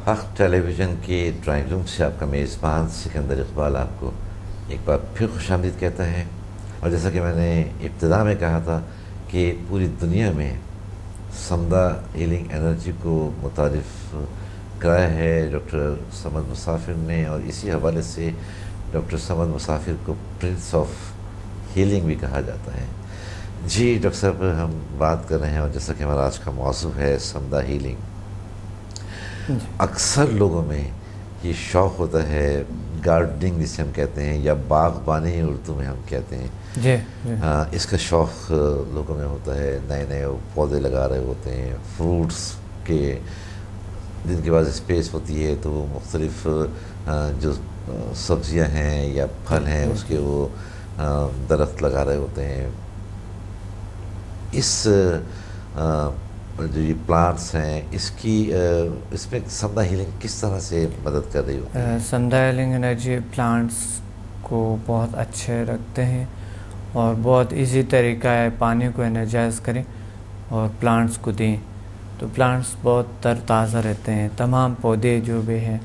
حق ٹیلی ویژن کے drawing room سے آپ کا میزبان سکندر اقبال آپ کو ایک بار پھر خوش آمدید کہتا ہے. اور جیسا کہ میں نے ابتدا میں کہا تھا کہ پوری دنیا میں سمدہ ہیلنگ انرجی کو متعارف کرایا ہے ڈاکٹر صمد مسافر نے، اور اسی حوالے سے ڈاکٹر صمد مسافر کو پرنس آف ہیلنگ بھی کہا جاتا ہے. جی ڈاکٹر صاحب، ہم بات کر رہے ہیں اور جیسا کہ ہمارا آج کا موضوع ہے سمدہ ہیلنگ. اکثر لوگوں میں یہ شوق ہوتا ہے گارڈننگ جسے ہم کہتے ہیں، یا باغبانی اردو میں ہم کہتے ہیں. جی اس کا شوق لوگوں میں ہوتا ہے، نئے نئے پودے لگا رہے ہوتے ہیں، فروٹس کے جن کے پاس اسپیس ہوتی ہے تو وہ مختلف جو سبزیاں ہیں یا پھل ہیں اس کے وہ درخت لگا رہے ہوتے ہیں. اس جو یہ پلانٹس ہیں اس میں سمدہ ہیلنگ کس طرح سے مدد کر رہی ہوتی ہے؟ سمدہ ہیلنگ انرجی پلانٹس کو بہت اچھے رکھتے ہیں اور بہت ایزی طریقہ ہے پانی کو انرجائز کریں اور پلانٹس کو دیں تو پلانٹس بہت تر تازہ رہتے ہیں، تمام پودے جو بھی ہیں.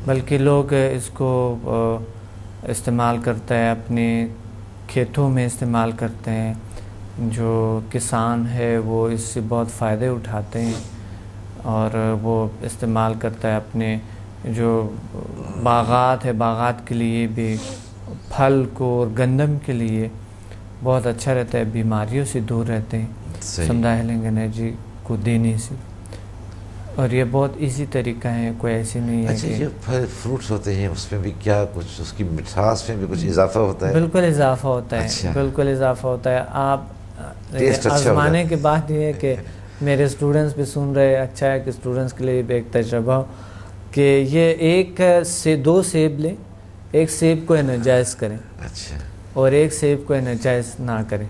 بلکہ لوگ اس کو استعمال کرتے ہیں، اپنے کھیتوں میں استعمال کرتے ہیں. جو کسان ہے وہ اس سے بہت فائدے اٹھاتے ہیں اور وہ استعمال کرتا ہے اپنے جو باغات ہے، باغات کے لیے بھی، پھل کو اور گندم کے لیے بہت اچھا رہتا ہے، بیماریوں سے دور رہتے ہیں سمدہ ہیلنگ انرجی کو دینے سے. اور یہ بہت ایزی طریقہ ہے، کوئی ایسی نہیں ہے. اچھا، یہ پھل فروٹس ہوتے ہیں اس میں بھی کیا کچھ اس کی مٹھاس میں بھی کچھ اضافہ ہوتا ہے؟ بالکل اضافہ ہوتا ہے، بالکل اضافہ ہوتا ہے. آپ آزمانے کے بعد یہ ہے کہ میرے اسٹوڈنٹس بھی سن رہے، اچھا ہے کہ اسٹوڈنٹس کے لیے بھی ایک تجربہ ہو کہ یہ 1 سے 2 سیب لیں، ایک سیب کو انرجائز کریں اور ایک سیب کو انرجائز نہ کریں.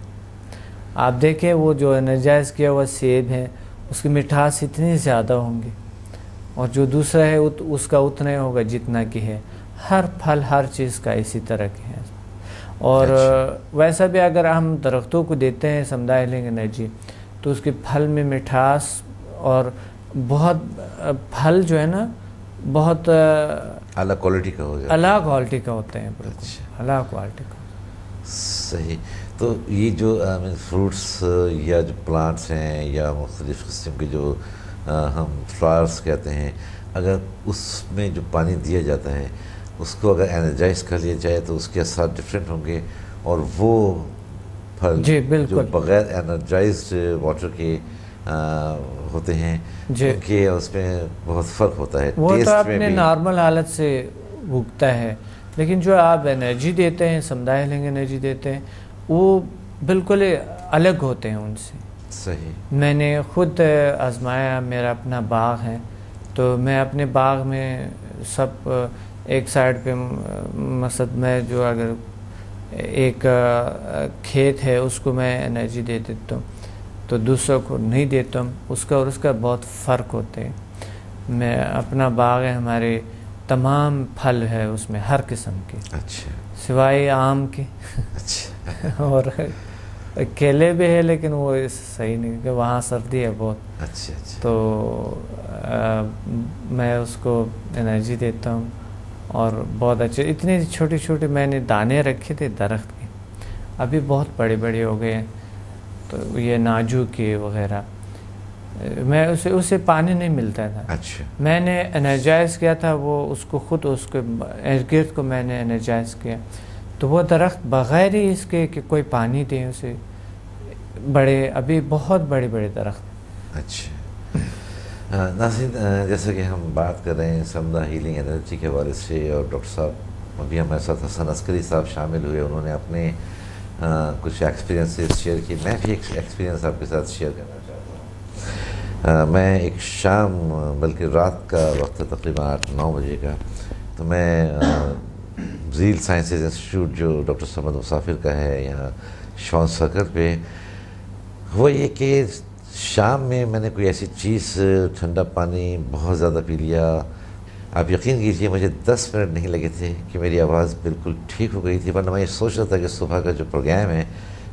آپ دیکھیں وہ جو انرجائز کیا ہوا سیب ہے اس کی مٹھاس اتنی زیادہ ہوں گی اور جو دوسرا ہے اس کا اتنا ہی ہوگا جتنا کہ ہے. ہر پھل ہر چیز کا اسی طرح کی ہے. اور ویسا بھی اگر ہم درختوں کو دیتے ہیں سمدہ ہیلنگ انرجی تو اس کے پھل میں مٹھاس اور بہت پھل جو ہے نا بہت اعلیٰ کوالٹی کا ہو جاتا ہے، اعلیٰ کوالٹی کا ہوتے ہیں. بالکل اعلیٰ کوالٹی کا. صحیح. تو یہ جو فروٹس یا جو پلانٹس ہیں یا مختلف قسم کے جو ہم فلاورس کہتے ہیں، اگر اس میں جو پانی دیا جاتا ہے اس کو اگر انرجائز کر لیا جائے تو اس کے اثرات ڈفرینٹ ہوں گے، اور وہ پھل جو بغیر انرجائزڈ واٹر کے ہوتے ہیں کیونکہ اس میں بہت فرق ہوتا ہے. وہ تو اپنے نارمل حالت سے اگتا ہے، لیکن جو آپ انرجی دیتے ہیں سمدہ ہیلنگ انرجی دیتے ہیں وہ بالکل الگ ہوتے ہیں ان سے. صحیح. میں نے خود آزمایا، میرا اپنا باغ ہے تو میں اپنے باغ میں سب ایک سائڈ پہ مثلا میں جو اگر ایک کھیت ہے اس کو میں انرجی دے دیتا ہوں تو دوسروں کو نہیں دیتا ہوں. اس کا اور اس کا بہت فرق ہوتے ہیں. میں اپنا باغ ہے، ہمارے تمام پھل ہے اس میں ہر قسم کے، اچھا، سوائے آم کے. اچھا. اور کیلے بھی ہے لیکن وہ صحیح نہیں کہ وہاں سردی ہے بہت. اچھا اچھا. تو میں اس کو انرجی دیتا ہوں اور بہت اچھے. اتنے چھوٹے چھوٹے میں نے دانے رکھے تھے درخت کے، ابھی بہت بڑے بڑے ہو گئے. تو یہ ناجو کے وغیرہ میں اسے پانی نہیں ملتا تھا. اچھا. میں نے انرجائز کیا تھا وہ اس کو خود، اس کے ارد گرد کو میں نے انرجائز کیا تو وہ درخت بغیر ہی اس کے کہ کوئی پانی دیں اسے بڑے، ابھی بہت بڑے بڑے درخت. اچھا. ناظرین، جیسا کہ ہم بات کر رہے ہیں سمدہ ہیلنگ انرجی کے حوالے سے، اور ڈاکٹر صاحب ابھی ہمارے ساتھ حسن عسکری صاحب شامل ہوئے، انہوں نے اپنے کچھ ایکسپیرینسز شیئر کیے. میں بھی ایک ایکسپیرینس آپ کے ساتھ شیئر کرنا چاہتا ہوں. میں ایک شام بلکہ رات کا وقت تھا، تقریباً 8-9 بجے کا، تو میں زیل سائنسز انسٹیٹیوٹ جو ڈاکٹر صمد مسافر کا ہے یہاں شون سرکل پہ، وہ یہ کہ شام میں میں نے کوئی ایسی چیز ٹھنڈا پانی بہت زیادہ پی لیا. آپ یقین کیجیے مجھے 10 منٹ نہیں لگے تھے کہ میری آواز بالکل ٹھیک ہو گئی تھی. ورنہ میں یہ سوچ رہا تھا کہ صبح کا جو پروگرام ہے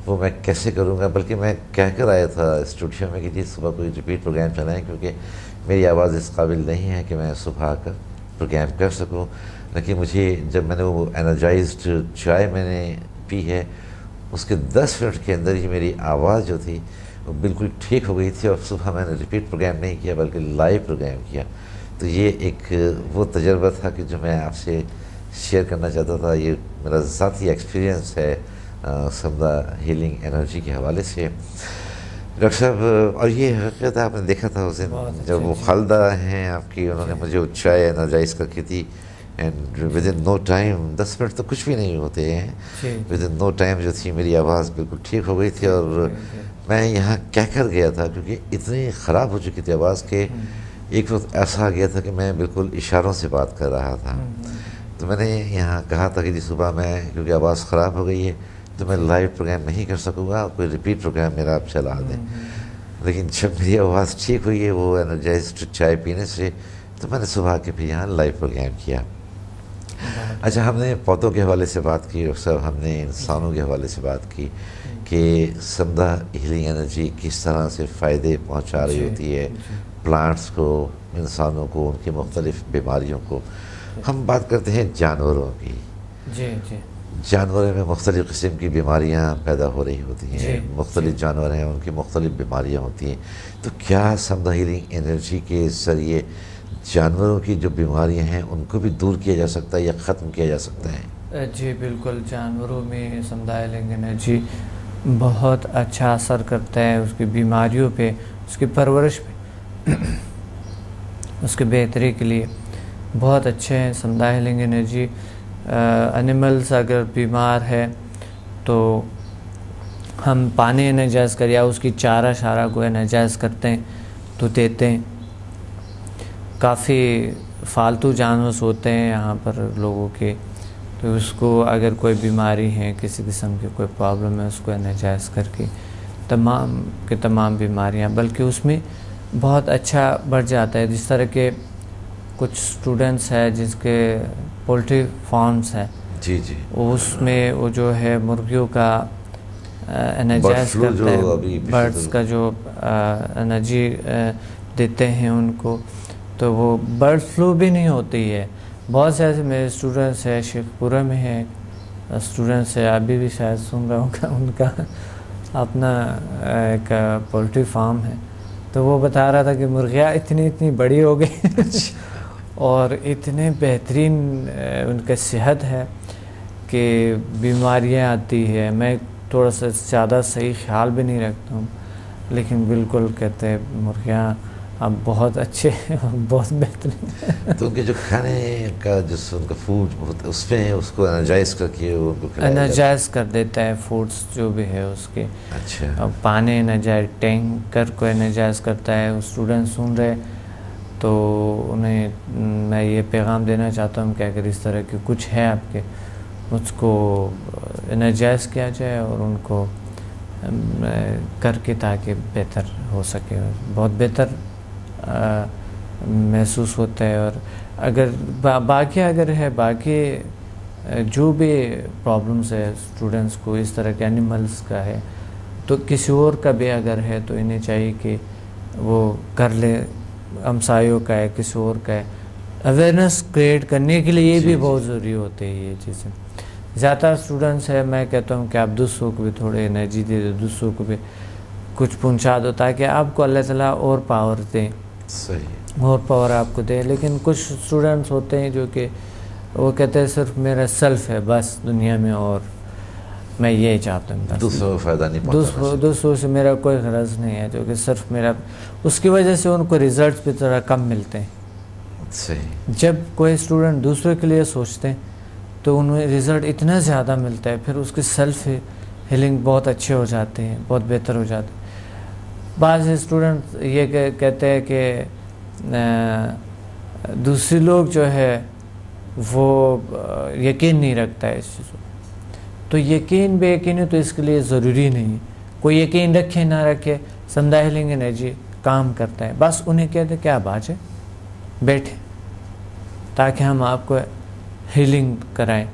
وہ میں کیسے کروں گا، بلکہ میں کہہ کر آیا تھا اسٹوڈیو میں کہ جی صبح کوئی ریپیٹ پروگرام چلائیں، کیونکہ میری آواز اس قابل نہیں ہے کہ میں صبح آ کر پروگرام کر سکوں. لیکن مجھے جب میں نے وہ انرجائزڈ چائے میں نے پی ہے، اس کے 10 منٹ کے اندر ہی میری آواز جو تھی وہ بالکل ٹھیک ہو گئی تھی، اور صبح میں نے ریپیٹ پروگرام نہیں کیا بلکہ لائیو پروگرام کیا. تو یہ ایک وہ تجربہ تھا کہ جو میں آپ سے شیئر کرنا چاہتا تھا. یہ میرا ذاتی ایکسپیرینس ہے سمدھا ہیلنگ انرجی کے حوالے سے. ڈاکٹر صاحب، اور یہ حقیقت آپ نے دیکھا تھا اس دن جب وہ خالدہ ہیں آپ کی، انہوں نے مجھے وہ چائے انرجائز کر کے تھی، and with in no time, 10 منٹ تو کچھ بھی نہیں ہوتے ہیں، ود ان نو ٹائم جو تھی میری آواز بالکل ٹھیک ہو گئی تھی. اور میں یہاں کہہ کر گیا تھا کیونکہ اتنی خراب ہو چکی تھی آواز کہ ایک وقت ایسا آ گیا تھا کہ میں بالکل اشاروں سے بات کر رہا تھا. تو میں نے یہاں کہا تھا کہ جی صبح میں کیونکہ آواز خراب ہو گئی ہے تو میں لائیو پروگرام نہیں کر سکوں گا، کوئی ریپیٹ پروگرام میرا آپ چلا دیں. لیکن جب میری آواز ٹھیک ہوئی ہے وہ انرجائزڈ چائے پینے سے، تو میں نے صبح کے پھر یہاں لائیو پروگرام کیا. اچھا، ہم نے پودوں کے حوالے سے بات کی، اور سب ہم نے انسانوں کے حوالے سے بات کی کہ سمدھا ہیلنگ انرجی کس طرح سے فائدے پہنچا رہی ہوتی ہے پلانٹس کو، انسانوں کو، ان کی مختلف بیماریوں کو. ہم بات کرتے ہیں جانوروں کی. جانوروں میں مختلف قسم کی بیماریاں پیدا ہو رہی ہوتی ہیں، مختلف جانور ہیں، ان کی مختلف بیماریاں ہوتی ہیں. تو کیا سمدھا ہیلنگ انرجی کے ذریعے جانوروں کی جو بیماریاں ہیں ان کو بھی دور کیا جا سکتا ہے یا ختم کیا جا سکتا ہے؟ جی بالکل، جانوروں میں سمدھا ہیلنگ انرجی بہت اچھا اثر کرتا ہے، اس کی بیماریوں پہ، اس کی پرورش پہ، اس کے بہتری کے لیے بہت اچھے ہیں سمدھا ہیلنگ انرجی. انیملز اگر بیمار ہے تو ہم پانی انرجائز کر یا اس کی چارہ شارہ کو انرجائز کرتے ہیں تو دیتے ہیں. کافی فالتو جانور ہوتے ہیں یہاں پر لوگوں کے، تو اس کو اگر کوئی بیماری ہے، کسی قسم کی کوئی پرابلم ہے، اس کو انرجائز کر کے تمام کے تمام بیماریاں بلکہ اس میں بہت اچھا بڑھ جاتا ہے. جس طرح کے کچھ اسٹوڈنٹس ہیں جس کے پولٹری فارمز ہیں، جی اس میں وہ جو ہے مرغیوں کا انرجائز کرتا ہے، برڈز کا جو انرجی دیتے ہیں ان کو، تو وہ برڈ فلو بھی نہیں ہوتی ہے. بہت سے ایسے میرے اسٹوڈنٹس ہیں، شیخ پورہ میں ہیں اسٹوڈنٹس ہیں، ابھی بھی شاید سن رہا ہوں، ان کا اپنا ایک پولٹری فارم ہے. تو وہ بتا رہا تھا کہ مرغیاں اتنی بڑی ہو گئی اور اتنے بہترین ان کا صحت ہے کہ بیماریاں آتی ہے. میں تھوڑا سا زیادہ صحیح خیال بھی نہیں رکھتا ہوں، لیکن بالکل کہتے ہیں مرغیاں اب بہت اچھے ہیں، بہت بہترین. تو ان کے جو کھانے کا جو ان کا فوڈ بہت اس میں اس کو انرجائز کر کے ان کو انرجائز کر دیتا ہے، فوڈس جو بھی ہے اس کے. اچھا، پانی انرجائز ٹینکر کو انرجائز کرتا ہے. اسٹوڈنٹ سن رہے تو انہیں میں یہ پیغام دینا چاہتا ہوں کہ اگر اس طرح کے کچھ ہے آپ کے، اس کو انرجائز کیا جائے اور ان کو کر کے تاکہ بہتر ہو سکے، بہت بہتر محسوس ہوتا ہے. اور اگر باقی باقی جو بھی پرابلمس ہے اسٹوڈنٹس کو اس طرح کے اینیملز کا ہے، تو کسی اور کا بھی اگر ہے تو انہیں چاہیے کہ وہ کر لے، ہمسایوں کا ہے، کسی اور کا ہے. اویئرنیس کریٹ کرنے کے لیے یہ بھی بہت ضروری ہوتے ہیں یہ چیزیں. زیادہ اسٹوڈنٹس ہے، میں کہتا ہوں کہ آپ دوسروں کو بھی تھوڑے انرجی دے دو، دوسروں کو بھی کچھ پہنچا دو تاکہ آپ کو اللہ تعالیٰ اور پاور دیں، صحیح، اور پاور آپ کو دے. لیکن کچھ اسٹوڈنٹس ہوتے ہیں جو کہ وہ کہتے ہیں صرف میرا سیلف ہے بس دنیا میں، اور میں یہی چاہتا ہوں بس دوسروں کو فائدہ نہیں پہنچانا، دوسروں سے میرا کوئی غرض نہیں ہے، جو کہ صرف میرا، اس کی وجہ سے ان کو ریزلٹس بھی ذرا کم ملتے ہیں. صحیح. جب کوئی اسٹوڈنٹ دوسرے کے لیے سوچتے ہیں تو انہیں رزلٹ اتنا زیادہ ملتا ہے، پھر اس کی سیلف ہیلنگ بہت اچھے ہو جاتے ہیں، بہت بہتر ہو جاتے ہیں. بعض اسٹوڈنٹ یہ کہتے ہیں کہ دوسری لوگ جو ہے وہ یقین نہیں رکھتا ہے اس چیز کو. تو یقین بے یقینی تو اس کے لیے ضروری نہیں، کوئی یقین رکھے نہ رکھے، سمدھا ہیلنگ انرجی کام کرتا ہے. بس انہیں کہتے ہیں کہ آپ آ جائیں، بیٹھیں، تاکہ ہم آپ کو ہیلنگ کرائیں.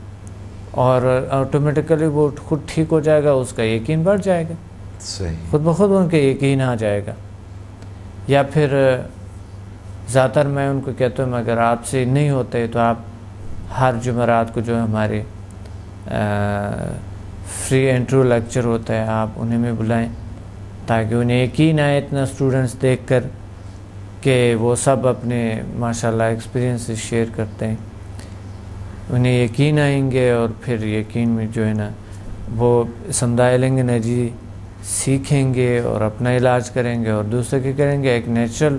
اور آٹومیٹیکلی وہ خود ٹھیک ہو جائے گا، اس کا یقین بڑھ جائے گا، صحیح، خود بخود ان کے یقین آ جائے گا. یا پھر زیادہ تر میں ان کو کہتا ہوں اگر آپ سے نہیں ہوتے تو آپ ہر جمعرات کو جو ہمارے فری انٹرو لیکچر ہوتا ہے آپ انہیں میں بلائیں، تاکہ انہیں یقین آئے اتنا اسٹوڈنٹس دیکھ کر کہ وہ سب اپنے ماشاءاللہ ایکسپیرینس شیئر کرتے ہیں. انہیں یقین آئیں گے اور پھر یقین میں جو ہے نا وہ سمدھا ہیلنگ انرجی سیکھیں گے اور اپنا علاج کریں گے اور دوسرے کے کریں گے. ایک نیچرل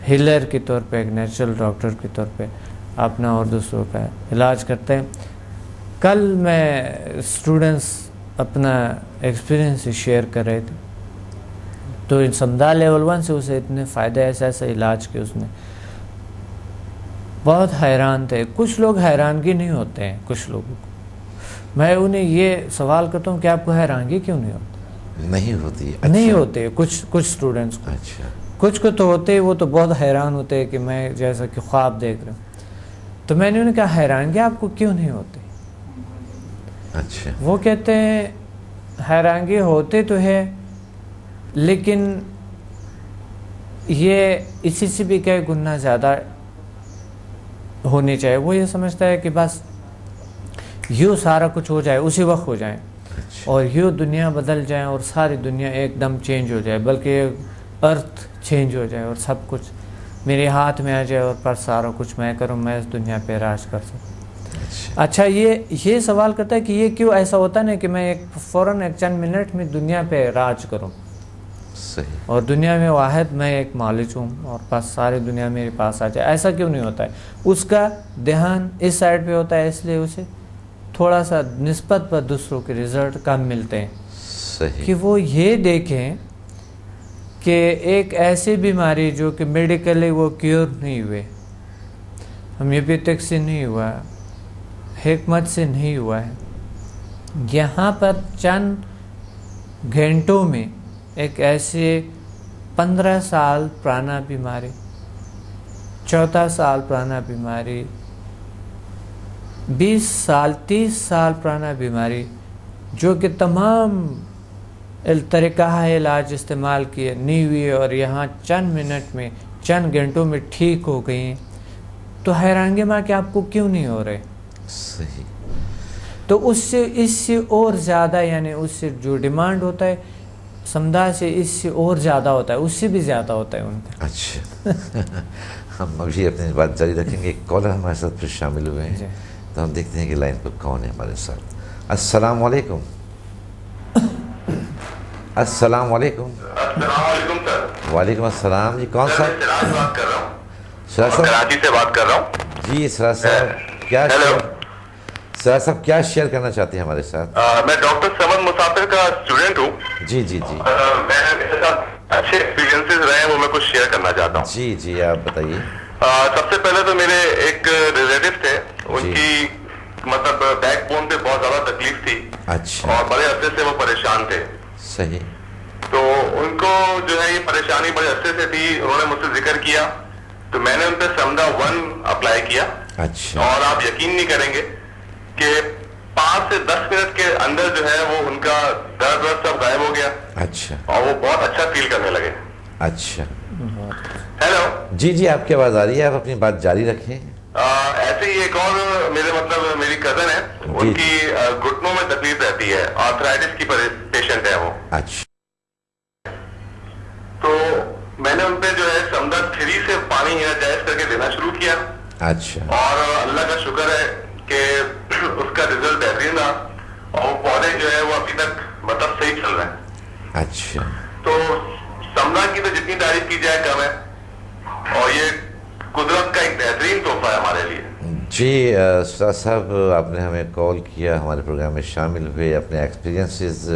ہیلر کے طور پہ، ایک نیچرل ڈاکٹر کے طور پہ اپنا اور دوسروں کا علاج کرتے ہیں. کل میں اسٹوڈنٹس اپنا ایکسپیرینس شیئر کر رہے تھے تو سمدھا لیول 1 سے اسے اتنے فائدے ایسا علاج کے اس نے بہت حیران تھے. کچھ لوگ حیرانگی نہیں ہوتے ہیں، کچھ لوگوں کو میں انہیں یہ سوال کرتا ہوں کہ آپ کو حیرانگی کیوں نہیں ہوتی؟ نہیں ہوتی. نہیں ہوتے کچھ اسٹوڈنٹس کو. اچھا، کچھ کو تو ہوتے، وہ تو بہت حیران ہوتے ہیں کہ میں جیسا کہ خواب دیکھ رہا ہوں. تو میں نے انہیں کہا حیرانگی آپ کو کیوں نہیں ہوتی؟ اچھا، وہ کہتے ہیں حیرانگی ہوتے تو ہے لیکن یہ اسی سے بھی کئی گنا زیادہ ہونی چاہیے. وہ یہ سمجھتا ہے کہ بس یوں سارا کچھ ہو جائے، اسی وقت ہو جائے اور یوں دنیا بدل جائے اور ساری دنیا ایک دم چینج ہو جائے، بلکہ ارتھ چینج ہو جائے اور سب کچھ میرے ہاتھ میں آ جائے اور پر سارا کچھ میں کروں، میں اس دنیا پہ راج کر سکوں. اچھا یہ سوال کرتا ہے کہ یہ کیوں ایسا ہوتا ہے کہ میں فوراً ایک چند منٹ میں دنیا پہ راج کروں صحیح، اور دنیا میں واحد میں ایک مالک ہوں اور بس ساری دنیا میرے پاس آ جائے. ایسا کیوں نہیں ہوتا ہے؟ اس کا دھیان اس سائڈ پہ ہوتا ہے، اس لیے اسے تھوڑا سا نسبت پر دوسروں کے رزلٹ کم ملتے ہیں. صحیح، کہ وہ یہ دیکھیں کہ ایک ایسی بیماری جو کہ میڈیکلی وہ کیور نہیں ہوئے، ہومیوپیتھک سے نہیں ہوا، حکمت سے نہیں ہوا ہے، یہاں پر چند گھنٹوں میں ایک ایسے 15 سال پرانا بیماری، 14 سال پرانا بیماری، 20 سال 30 سال پرانا بیماری جو کہ تمام طریقہ علاج استعمال کیے نہیں ہوئی اور یہاں چند منٹ میں چند گھنٹوں میں ٹھیک ہو گئی ہیں، تو حیرانگی ماں کہ آپ کو کیوں نہیں ہو رہے؟ صحیح. تو اس سے اور زیادہ، یعنی اس سے جو ڈیمانڈ ہوتا ہے سمدھا سے اس سے اور زیادہ ہوتا ہے، اس سے بھی زیادہ ہوتا ہے ان کا. اچھا، ہم ابھی اپنی بات جاری رکھیں گے. ایک کالر ہمارے ساتھ پھر شامل ہوئے ہیں تو ہم دیکھتے ہیں کہ لائن پر کون ہے ہمارے ساتھ. السلام علیکم. السلام علیکم. السلام علیکم سر. وعلیکم السلام. جی کون صاحب؟ سراج بات کر رہا ہوں. سراج صاحب؟ کراچی سے بات کر رہا ہوں. جی سراج صاحب کیا سراج صاحب کیا شیئر کرنا چاہتے ہیں ہمارے ساتھ؟ میں ڈاکٹر سمد مسافر کا اسٹوڈنٹ ہوں. جی جی جی میرے ساتھ اچھے ایکسپیرینسز رہے ہیں، وہ میں کچھ شیئر کرنا چاہتا ہوں. جی جی آپ بتائیے. سب سے پہلے تو میرے ایک ریلیٹو تھے، ان کی مطلب بیک بون پہ بہت زیادہ تکلیف تھی. اچھا، اور بڑے عرصے سے وہ پریشان تھے. صحیح. تو ان کو جو ہے یہ پریشانی بڑے عرصے سے تھی. انہوں نے مجھ سے ذکر کیا تو میں نے ان پہ سمدھا 1 اپلائی کیا. اچھا، اور آپ یقین نہیں کریں گے کہ 5 سے 10 منٹ کے اندر جو ہے وہ ان کا درد سب غائب ہو گیا. اچھا، اور وہ بہت اچھا فیل کرنے لگے. اچھا. ہیلو. جی جی آپ کی آواز آ رہی ہے، آپ اپنی بات جاری رکھیں. ایسے ہی ایک اور میری کزن ہے، ان کی گھٹنوں میں تکلیف رہتی ہے، آرتھرائٹس کی پیشنٹ ہے وہ. اچھا. تو میں نے ان پہ جو ہے سمدھا 3 سے پانی انرجائز کر کے دینا شروع کیا. اچھا. اور اللہ کا شکر ہے کہ اس کا رزلٹ بہترین رہا اور پودے جو ہے وہ ابھی تک مطلب صحیح چل رہے ہیں. اچھا. تو سمدھا کی تو جتنی تعریف کی جائے کم ہے اور یہ قدرت کا ایک بہترین تحفہ ہے ہمارے لیے. جی استاد صاحب آپ نے ہمیں کال کیا، ہمارے پروگرام میں شامل ہوئے، اپنے ایکسپیرینسز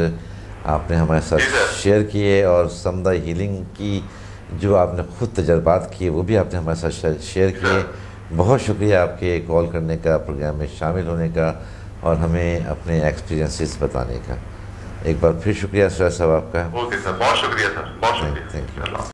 آپ نے ہمارے ساتھ شیئر کیے اور سمدھا ہیلنگ کی جو آپ نے خود تجربات کیے وہ بھی آپ نے ہمارے ساتھ شیئر کیے. بہت شکریہ آپ کے کال کرنے کا، پروگرام میں شامل ہونے کا اور ہمیں اپنے ایکسپیرینسز بتانے کا. ایک بار پھر شکریہ سراج صاحب آپ کا. اوکے سر، بہت شکریہ سر، بہت شکریہ. Thank you.